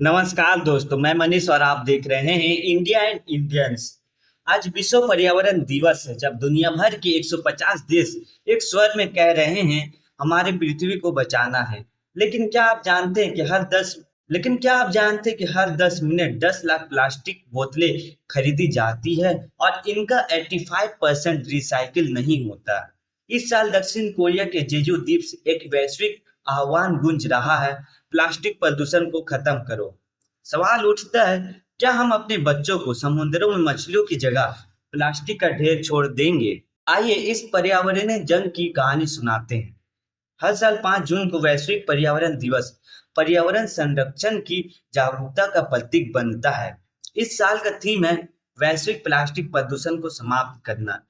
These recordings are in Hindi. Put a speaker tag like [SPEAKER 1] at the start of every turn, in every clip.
[SPEAKER 1] नमस्कार दोस्तों, मैं मनीष और आप देख रहे हैं इंडिया एंड इंडियंस। आज विश्व पर्यावरण दिवस है, जब दुनिया भर के 150 देश एक स्वर में कह रहे हैं हमारे पृथ्वी को बचाना है। लेकिन क्या आप जानते हैं कि हर 10 मिनट 10 लाख प्लास्टिक बोतलें खरीदी जाती है और इनका 85% रिसाइकिल नहीं होता। इस साल दक्षिण कोरिया के जेजू द्वीप से एक वैश्विक आह्वान गूंज रहा है, प्लास्टिक प्रदूषण को खत्म करो। सवाल उठता है, क्या हम अपने बच्चों को समुद्रों में मछलियों की जगह प्लास्टिक का ढेर छोड़ देंगे? आइए इस पर्यावरणीय जंग की कहानी सुनाते हैं। हर साल 5 जून को वैश्विक पर्यावरण दिवस पर्यावरण संरक्षण की जागरूकता का प्रतीक बनता है। इस साल का थीम है वैश्विक प्लास्टिक प्रदूषण को समाप्त करना।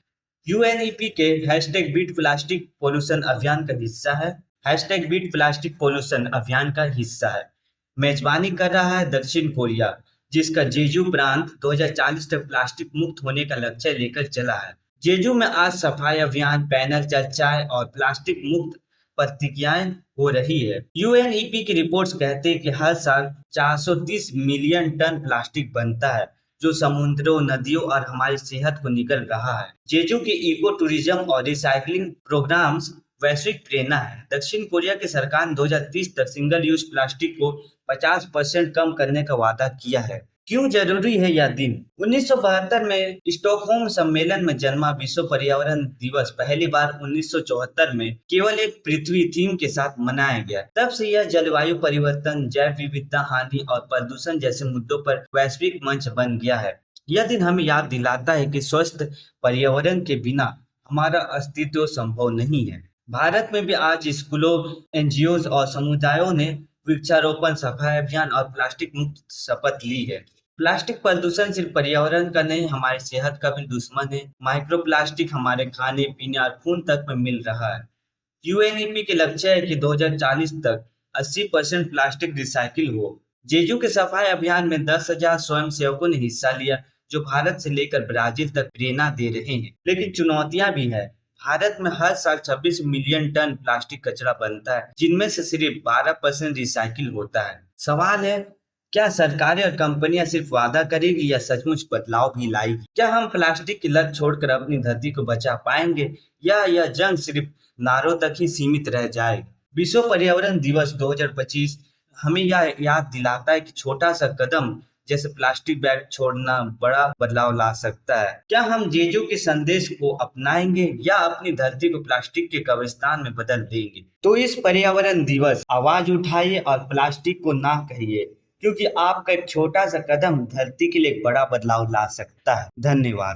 [SPEAKER 1] यूएनईपी के हैशटैग बीट प्लास्टिक पोल्यूशन अभियान का हिस्सा है। हैशटैग बीट प्लास्टिक पोल्यूशन अभियान का हिस्सा है। मेजबानी कर रहा है दक्षिण कोरिया, जिसका जेजू प्रांत 2040 तक प्लास्टिक मुक्त होने का लक्ष्य लेकर चला है। जेजू में आज सफाई अभियान, पैनल चर्चाएं और प्लास्टिक मुक्त प्रतिज्ञाएं हो रही है। यूएनईपी की रिपोर्ट्स कहते हैं कि हर साल 430 मिलियन टन प्लास्टिक बनता है, जो समुद्रों, नदियों और हमारी सेहत को निगल रहा है। जेजू के इको टूरिज्म और रिसाइकलिंग प्रोग्राम्स वैश्विक प्रेरणा है। दक्षिण कोरिया की सरकार ने 2030 तक सिंगल यूज प्लास्टिक को 50% कम करने का वादा किया है। क्यों जरूरी है यह दिन? 1972 में स्टॉकहोम सम्मेलन में जन्मा विश्व पर्यावरण दिवस पहली बार 1974 में केवल एक पृथ्वी थीम के साथ मनाया गया। तब से यह जलवायु परिवर्तन, जैव विविधता हानि और प्रदूषण जैसे मुद्दों पर वैश्विक मंच बन गया है। यह दिन हमें याद दिलाता है कि स्वस्थ पर्यावरण के बिना हमारा अस्तित्व संभव नहीं है। भारत में भी आज स्कूलों, एनजीओ और समुदायों ने वृक्षारोपण, सफाई अभियान और प्लास्टिक मुक्त शपथ ली है। प्लास्टिक प्रदूषण सिर्फ पर्यावरण का नहीं, हमारी सेहत का भी दुश्मन है। माइक्रो प्लास्टिक हमारे खाने पीने और खून तक में मिल रहा है। यूएनईपी के लक्ष्य है कि 2040 तक 80% प्लास्टिक रिसाइकिल हो। जेजू के सफाई अभियान में 10,000 स्वयं सेवकों ने हिस्सा लिया, जो भारत से लेकर ब्राजील तक प्रेरणा दे रहे हैं। लेकिन चुनौतियां भी है। भारत में हर साल 26 मिलियन टन प्लास्टिक कचरा बनता है, जिनमें से सिर्फ 12% रिसाइकिल होता है। सवाल है, क्या सरकारें और कंपनियां सिर्फ वादा करेगी या सचमुच बदलाव भी लाएगी? क्या हम प्लास्टिक की लत छोड़कर अपनी धरती को बचा पाएंगे, या यह जंग सिर्फ नारों तक ही सीमित रह जाए? विश्व पर्यावरण दिवस 2025 हमें यह याद दिलाता है कि छोटा सा कदम जैसे प्लास्टिक बैग छोड़ना बड़ा बदलाव ला सकता है। क्या हम जेजू के संदेश को अपनाएंगे या अपनी धरती को प्लास्टिक के कब्रिस्तान में बदल देंगे? तो इस पर्यावरण दिवस आवाज उठाइए और प्लास्टिक को ना कहिए, क्योंकि आपका एक छोटा सा कदम धरती के लिए एक बड़ा बदलाव ला सकता है। धन्यवाद।